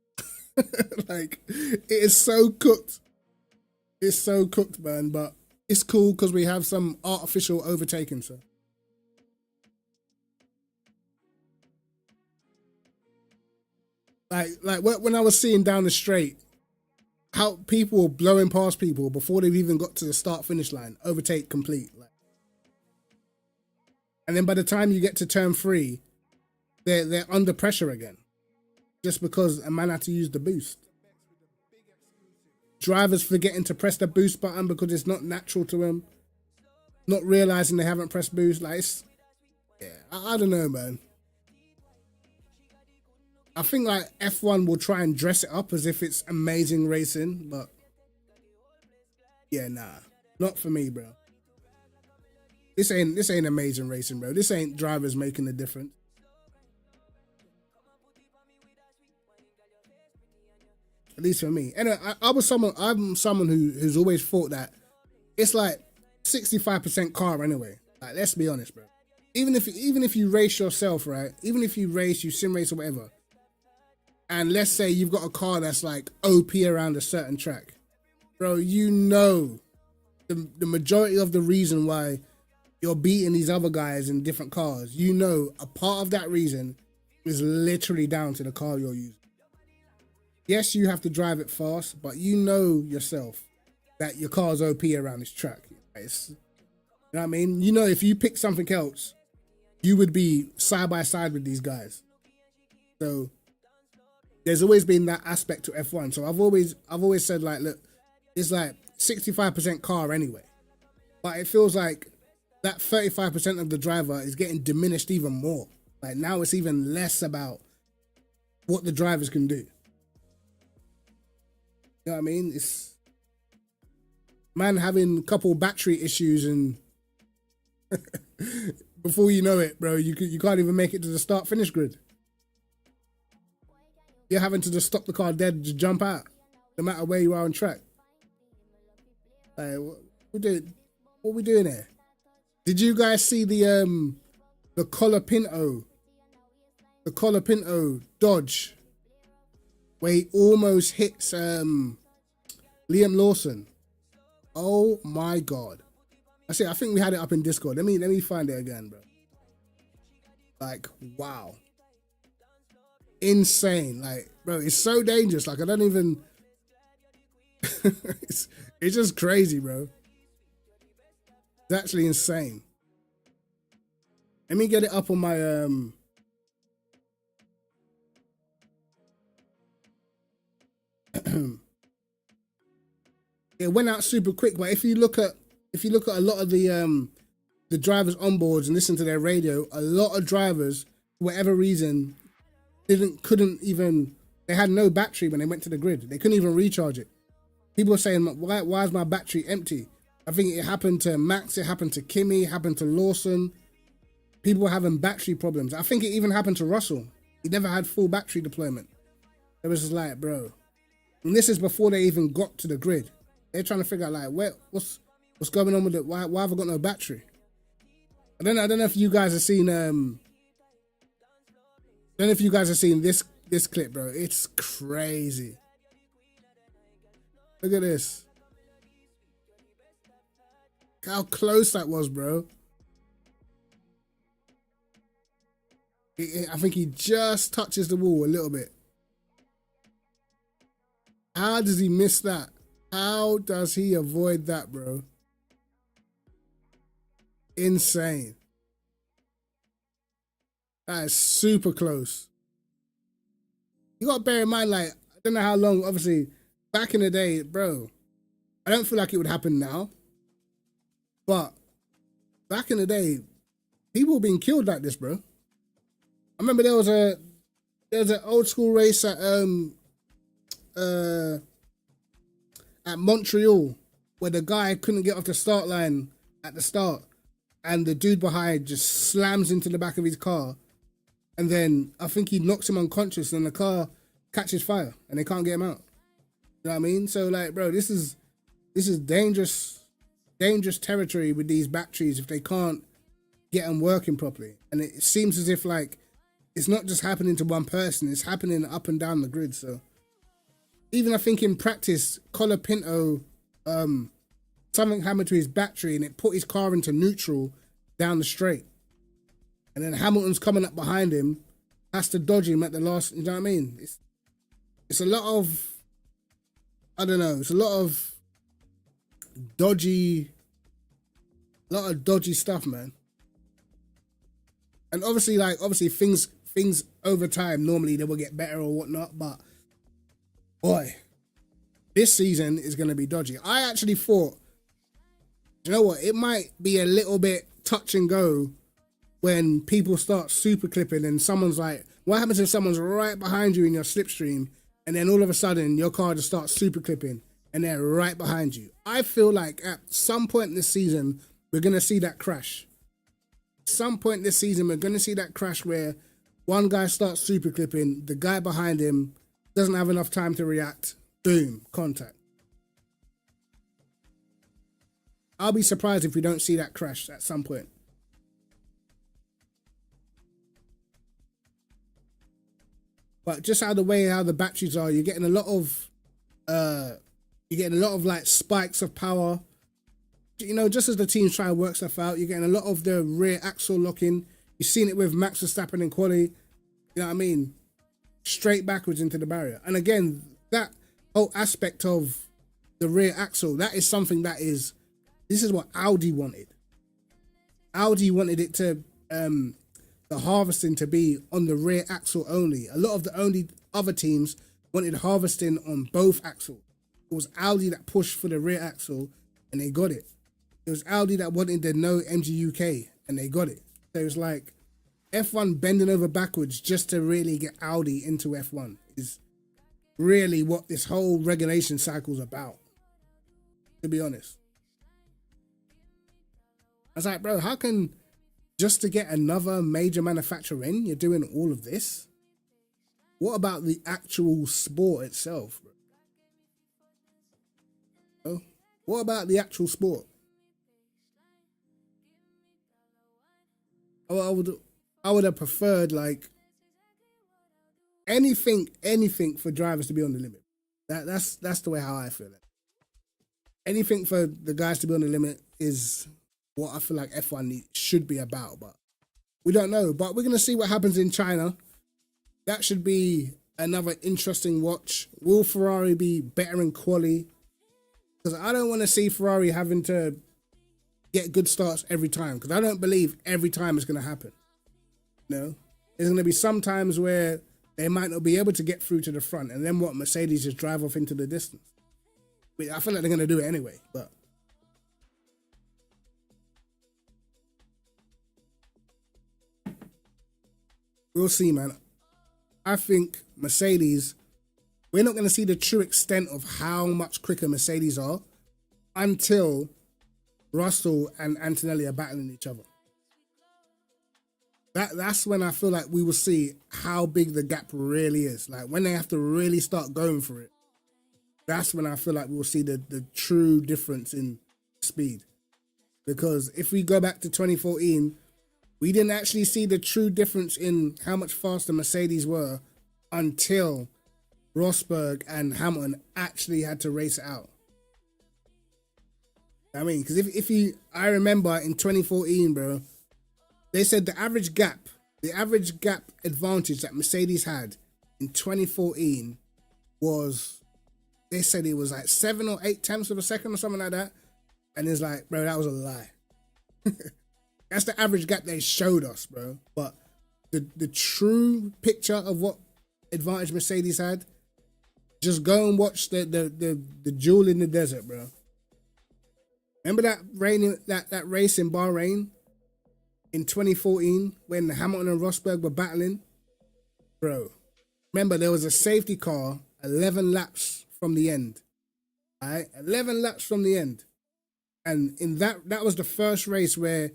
Like, it is so cooked. It's so cooked, man, but it's cool because we have some artificial overtaking, so. Like when I was seeing down the straight, how people were blowing past people before they've even got to the start-finish line, overtake complete. Like. And then by the time you get to turn 3, they're under pressure again, just because a man had to use the boost. Drivers forgetting to press the boost button because it's not natural to them, not realizing they haven't pressed boost. Like, yeah, I don't know, man. I think like F1 will try and dress it up as if it's amazing racing, but yeah, nah, not for me, bro. This ain't amazing racing, bro. This ain't drivers making a difference. At least for me. Anyway, I'm someone who's always thought that it's like 65% car anyway. Like, let's be honest, bro. Even if you race yourself, right? Even if you race, you sim race or whatever, and let's say you've got a car that's like OP around a certain track, bro, you know the majority of the reason why you're beating these other guys in different cars, you know a part of that reason is literally down to the car you're using. Yes, you have to drive it fast, but you know yourself that your car's OP around this track. You know what I mean? You know, if you pick something else, you would be side by side with these guys. So there's always been that aspect to F1. So I've always said, like, look, it's like 65% car anyway. But it feels like that 35% of the driver is getting diminished even more. Like, now it's even less about what the drivers can do. You know what I mean? It's man having a couple battery issues, and before you know it, bro, you can't even make it to the start-finish grid. You're having to just stop the car dead to jump out, no matter where you are on track. Like, what we doing here? Did you guys see the Colapinto dodge where he almost hits Liam Lawson? Oh my god! I think we had it up in Discord. Let me find it again, bro. Like, wow. Insane. Like, bro, it's so dangerous. Like, I don't even it's just crazy, bro. It's actually insane. Let me get it up on my it went out super quick, but if you look at a lot of the drivers' onboards and listen to their radio, a lot of drivers, for whatever reason, couldn't even, they had no battery when they went to the grid. They couldn't even recharge it. People were saying, why is my battery empty? I think it happened to Max, it happened to Kimi, it happened to Lawson. People were having battery problems. I think it even happened to Russell. He never had full battery deployment. It was just like, bro. And this is before they even got to the grid. They're trying to figure out, like, what's going on with it? Why have I got no battery? I don't know if you guys have seen this clip, bro. It's crazy. Look at this. Look how close that was, bro. I think he just touches the wall a little bit. How does he miss that? How does he avoid that, bro? Insane. That is super close. You gotta bear in mind, like, I don't know how long, obviously, back in the day, bro, I don't feel like it would happen now. But back in the day, people were being killed like this, bro. I remember there was an old school race at Montreal where the guy couldn't get off the start line at the start, and the dude behind just slams into the back of his car, and then I think he knocks him unconscious, and the car catches fire, and they can't get him out. You know what I mean? So, like, bro, this is dangerous territory with these batteries if they can't get them working properly. And it seems as if, like, it's not just happening to one person, it's happening up and down the grid. So even I think in practice, Colapinto, something happened to his battery and it put his car into neutral down the straight. And then Hamilton's coming up behind him, has to dodge him at the last, you know what I mean? It's a lot of, I don't know, it's a lot of dodgy stuff, man. And obviously things over time, normally they will get better or whatnot, but boy, this season is going to be dodgy. I actually thought, you know what, it might be a little bit touch and go when people start super clipping and someone's like, what happens if someone's right behind you in your slipstream and then all of a sudden your car just starts super clipping and they're right behind you? I feel like at some point this season, we're going to see that crash. Some point this season, we're going to see that crash where one guy starts super clipping, the guy behind him doesn't have enough time to react, boom, contact. I'll be surprised if we don't see that crash at some point. But just how the batteries are, you're getting a lot of like spikes of power. You know, just as the teams try to work stuff out, you're getting a lot of the rear axle locking. You've seen it with Max Verstappen in quali. You know what I mean? Straight backwards into the barrier. And again, that whole aspect of the rear axle, that is something this is what Audi wanted. Audi wanted it to, the harvesting to be on the rear axle only. A lot of the only other teams wanted harvesting on both axles. It was Audi that pushed for the rear axle and they got it. It was Audi that wanted the no MG UK and they got it. So it was like F1 bending over backwards just to really get Audi into F1 is really what this whole regulation cycle is about, to be honest. I was like, bro, how can just to get another major manufacturer in, you're doing all of this? What about the actual sport itself, bro? Oh, what about the actual sport? I would have preferred like anything for drivers to be on the limit. That's the way how I feel it. Anything for the guys to be on the limit is what I feel like F1 should be about, but we don't know. But we're gonna see what happens in China. That should be another interesting watch. Will Ferrari be better in quali? Because I don't want to see Ferrari having to get good starts every time, because I don't believe every time it's going to happen. No, there's going to be some times where they might not be able to get through to the front, and then what, Mercedes just drive off into the distance. I feel like they're going to do it anyway, but we'll see, man. I think Mercedes, we're not going to see the true extent of how much quicker Mercedes are until Russell and Antonelli are battling each other. That's when I feel like we will see how big the gap really is. Like when they have to really start going for it, that's when I feel like we'll see the true difference in speed. Because if we go back to 2014, we didn't actually see the true difference in how much faster Mercedes were until Rosberg and Hamilton actually had to race it out. I mean, because I remember in 2014, bro, they said the average gap advantage that Mercedes had in 2014 was they said it was like 7 or 8 tenths of a second or something like that. And it's like, bro, that was a lie. That's the average gap they showed us, bro. But the true picture of what advantage Mercedes had, just go and watch the duel in the desert, bro. Remember that race in Bahrain in 2014 when Hamilton and Rosberg were battling? Bro, remember there was a safety car 11 laps from the end. All right, 11 laps from the end. And in that was the first race where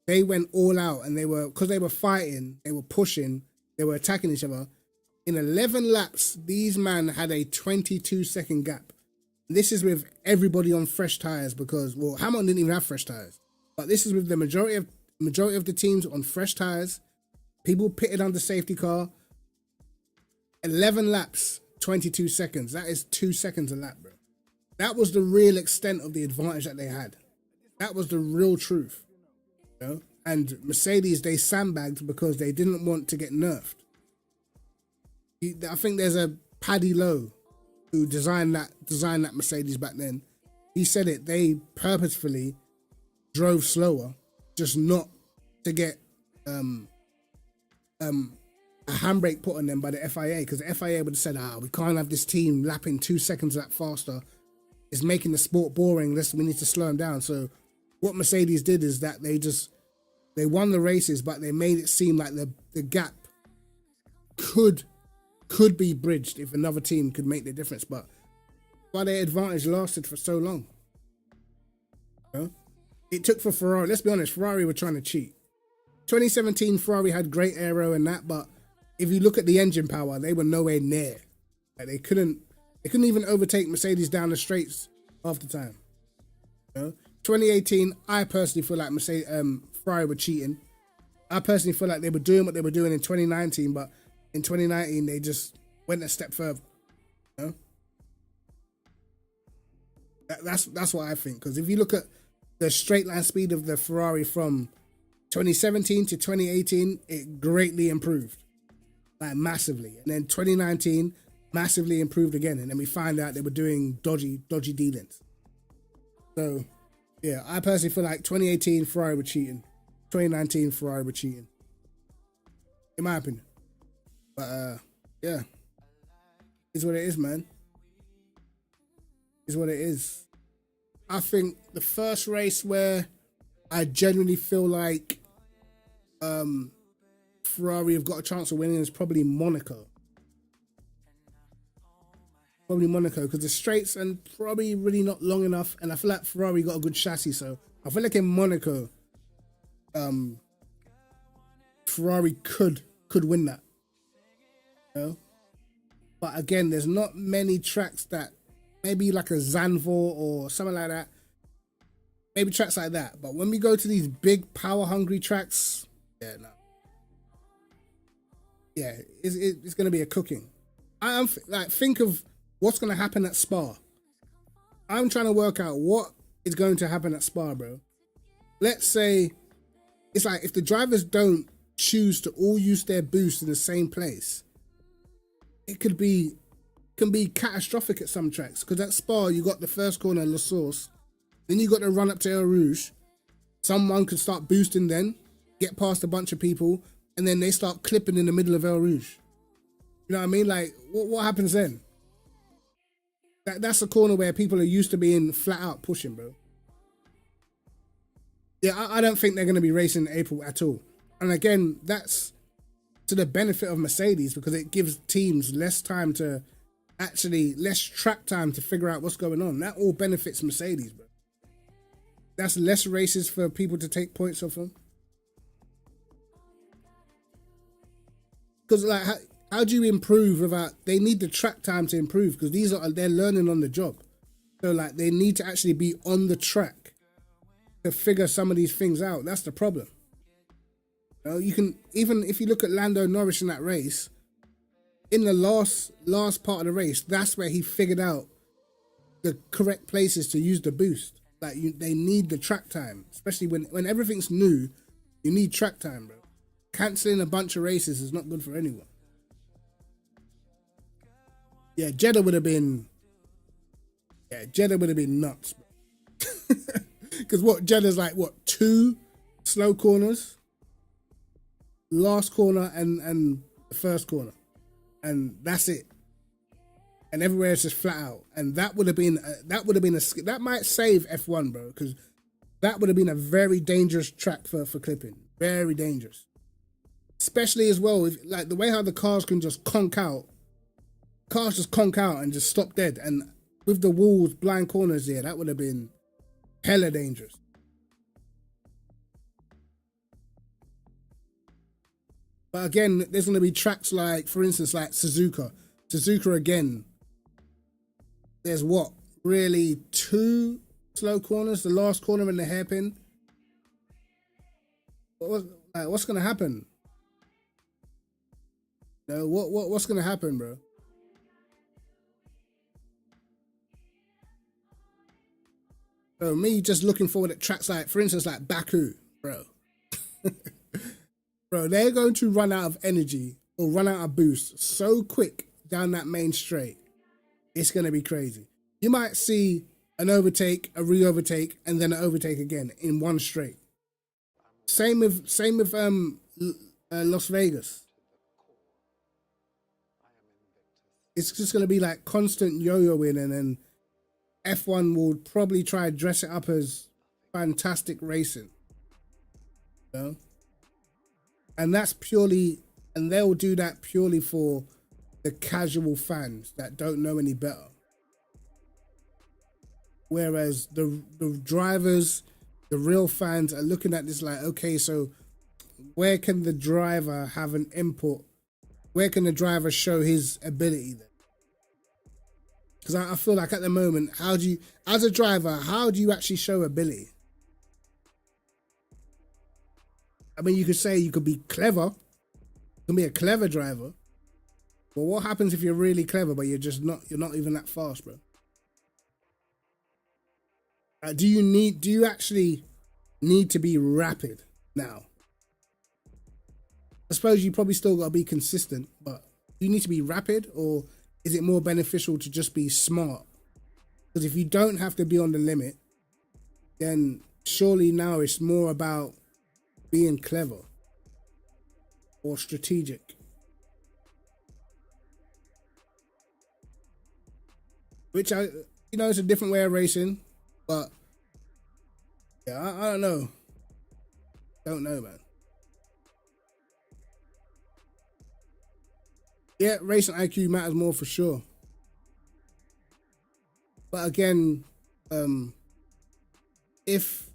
they went all out, and because they were fighting, they were pushing, they were attacking each other. In 11 laps, these men had a 22-second gap. This is with everybody on fresh tires because, well, Hamilton didn't even have fresh tires. But this is with the majority of the teams on fresh tires. People pitted under safety car. 11 laps, 22 seconds. That is 2 seconds a lap, bro. That was the real extent of the advantage that they had. That was the real truth. You know? And Mercedes, they sandbagged because they didn't want to get nerfed. I think there's a Paddy Lowe who designed that Mercedes back then. He said it. They purposefully drove slower, just not to get a handbrake put on them by the FIA, because the FIA would have said, we can't have this team lapping 2 seconds that faster. It's making the sport boring. We need to slow them down. So what Mercedes did is that they won the races, but they made it seem like the gap could be bridged if another team could make the difference. But why their advantage lasted for so long? You know? It took for Ferrari. Let's be honest, Ferrari were trying to cheat. 2017, Ferrari had great aero and that, but if you look at the engine power, they were nowhere near. Like they couldn't even overtake Mercedes down the straights half the time. You know? 2018, I personally feel like Ferrari were cheating. I personally feel like they were doing what they were doing in 2019, but in 2019, they just went a step further. You know? That's what I think. Because if you look at the straight line speed of the Ferrari from 2017 to 2018, it greatly improved. Like massively. And then 2019, massively improved again. And then we find out they were doing dodgy dealings. So, yeah, I personally feel like 2018, Ferrari were cheating. 2019, Ferrari were cheating. In my opinion. But, yeah. It's what it is, man. It's what it is. I think the first race where I genuinely feel like Ferrari have got a chance of winning is probably Monaco. Probably Monaco, because the straights and probably really not long enough, and I feel like Ferrari got a good chassis, so I feel like in Monaco, Ferrari could win that. You know? But again, there's not many tracks that, maybe like a Zandvoort or something like that, maybe tracks like that. But when we go to these big power hungry tracks, yeah, no. Yeah, it's going to be a cooking. I'm like, think of what's going to happen at Spa. I'm trying to work out what is going to happen at Spa, bro. Let's say it's like if the drivers don't choose to all use their boost in the same place, it can be catastrophic at some tracks. Because at Spa, you got the first corner, La Source, then you got to run up to El Rouge. Someone could start boosting then, get past a bunch of people, and then they start clipping in the middle of El Rouge. You know what I mean? Like, what happens then? That's a corner where people are used to being flat out pushing, bro. Yeah, I don't think they're going to be racing in April at all. And again, that's to the benefit of Mercedes because it gives teams less track time to figure out what's going on. That all benefits Mercedes, bro. That's less races for people to take points off them. Because like, how do you improve without? They need the track time to improve because they're learning on the job. So like they need to actually be on the track to figure some of these things out. That's the problem. You know, you can, even if you look at Lando Norris in that race, in the last part of the race, that's where he figured out the correct places to use the boost. Like they need the track time, especially when everything's new. You need track time, bro. Cancelling a bunch of races is not good for anyone. Yeah, Jeddah would have been Yeah, Jeddah would have been nuts. Because what, Jeddah's like, what, 2 slow corners? Last corner and the first corner. And that's it. And everywhere is just flat out. And that would have been, that might save F1, bro. Because that would have been a very dangerous track for clipping. Very dangerous. Especially as well, if, like the way how the cars can just conk out. Cars just conk out and just stop dead. And with the walls, blind corners there, that would have been hella dangerous. But again, there's going to be tracks like, for instance, like Suzuka. Suzuka again. There's what? Really 2 slow corners, the last corner and the hairpin. What's going to happen? No, what's going to happen, bro? So me just looking forward at tracks like, for instance, like Baku, bro. Bro, they're going to run out of energy or run out of boost so quick down that main straight. It's going to be crazy. You might see an overtake, a re-overtake, and then an overtake again in one straight. Same with Las Vegas. It's just going to be like constant yo-yoing, and then F1 will probably try to dress it up as fantastic racing. You know? And that's purely, and they'll do that purely for the casual fans that don't know any better. Whereas the drivers, the real fans are looking at this like, okay, so where can the driver have an input? Where can the driver show his ability then? Because I feel like at the moment, how do you, as a driver, how do you actually show ability? I mean, you could say you could be clever. You can be a clever driver. But what happens if you're really clever, but you're not even that fast, bro? Do you actually need to be rapid now? I suppose you probably still got to be consistent, but do you need to be rapid, or is it more beneficial to just be smart? Because if you don't have to be on the limit, then surely now it's more about being clever or strategic. Which it's a different way of racing, but yeah, I don't know. Don't know, man. Yeah, racing IQ matters more for sure. But again, if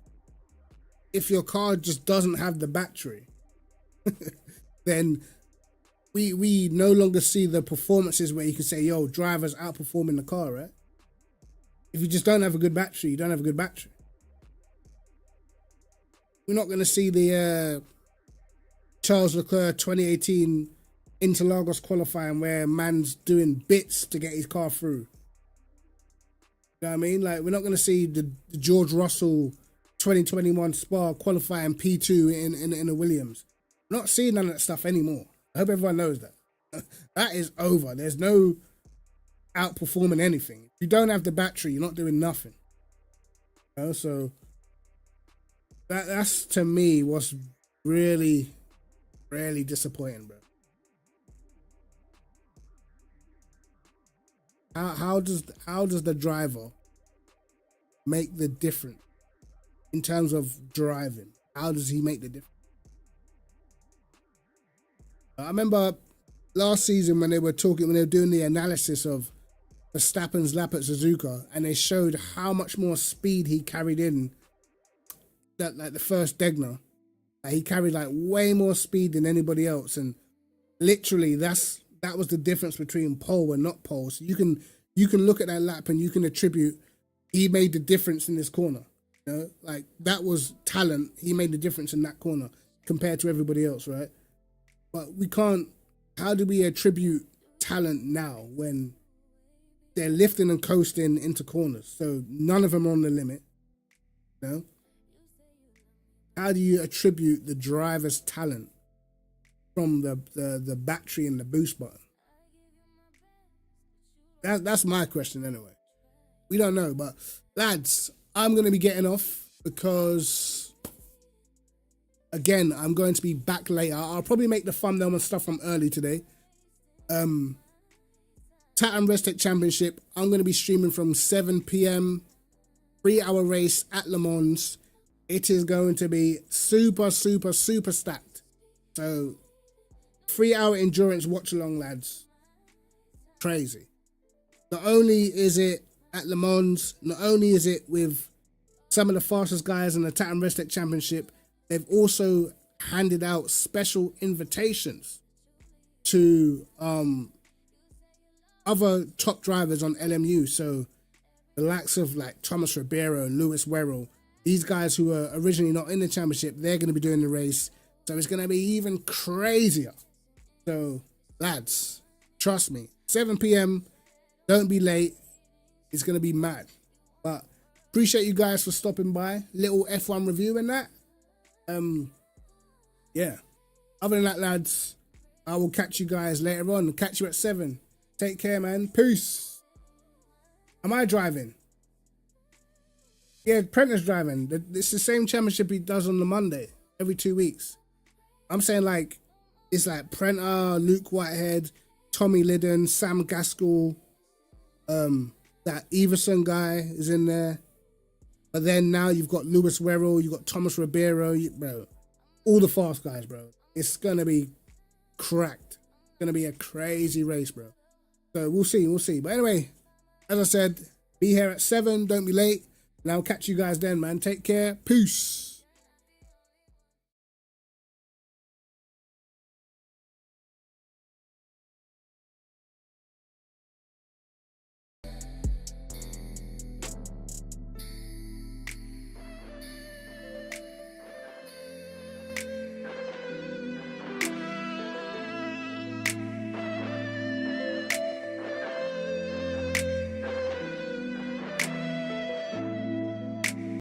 your car just doesn't have the battery, then we no longer see the performances where you can say, yo, drivers outperforming the car, right? If you just don't have a good battery, you don't have a good battery. We're not going to see the Charles Leclerc 2018 Interlagos qualifying where man's doing bits to get his car through. You know what I mean? Like, we're not going to see the George Russell 2021 Spa qualifying P2 in a Williams. We're not seeing none of that stuff anymore. I hope everyone knows that. That is over. There's no outperforming anything. If you don't have the battery, you're not doing nothing. You know, so that's to me what's really, really disappointing, bro. How does the driver make the difference in terms of driving? How does he make the difference? I remember last season when they were doing the analysis of Verstappen's lap at Suzuka, and they showed how much more speed he carried in that, like the first Degner. He carried like way more speed than anybody else, and literally that was the difference between pole and not pole. So you can look at that lap and you can attribute he made the difference in this corner. You know, like that was talent. He made the difference in that corner compared to everybody else, right? But we can't. How do we attribute talent now when they're lifting and coasting into corners? So none of them are on the limit. You know? How do you attribute the driver's talent from the battery and the boost button? That's my question anyway. We don't know. But lads, I'm going to be getting off because, again, I'm going to be back later. I'll probably make the thumbnail and stuff from early today. Tatam Restec Championship, I'm going to be streaming from 7 p.m. 3-hour race at Le Mans. It is going to be super, super, super stacked. So 3-hour endurance watch along, lads. Crazy. Not only is it at Le Mans, not only is it with some of the fastest guys in the Tatam Restec Championship, they've also handed out special invitations to other top drivers on LMU. So the likes of like Thomas Ribeiro and Lewis Werrell, these guys who were originally not in the championship, they're going to be doing the race. So it's going to be even crazier. So lads, trust me, 7 p.m, don't be late. It's going to be mad. But appreciate you guys for stopping by. Little F1 review and that. Yeah. Other than that, lads, I will catch you guys later on. Catch you at 7. Take care, man. Peace. Am I driving? Yeah, Prentice driving. It's the same championship he does on the Monday, every 2 weeks. I'm saying like, it's like Prenter, Luke Whitehead, Tommy Lydon, Sam Gaskell, that Everson guy is in there. But then now you've got Lewis Werrell, you've got Thomas Ribeiro, bro. All the fast guys, bro. It's going to be cracked. It's going to be a crazy race, bro. So we'll see. But anyway, as I said, be here at 7. Don't be late. And I'll catch you guys then, man. Take care. Peace.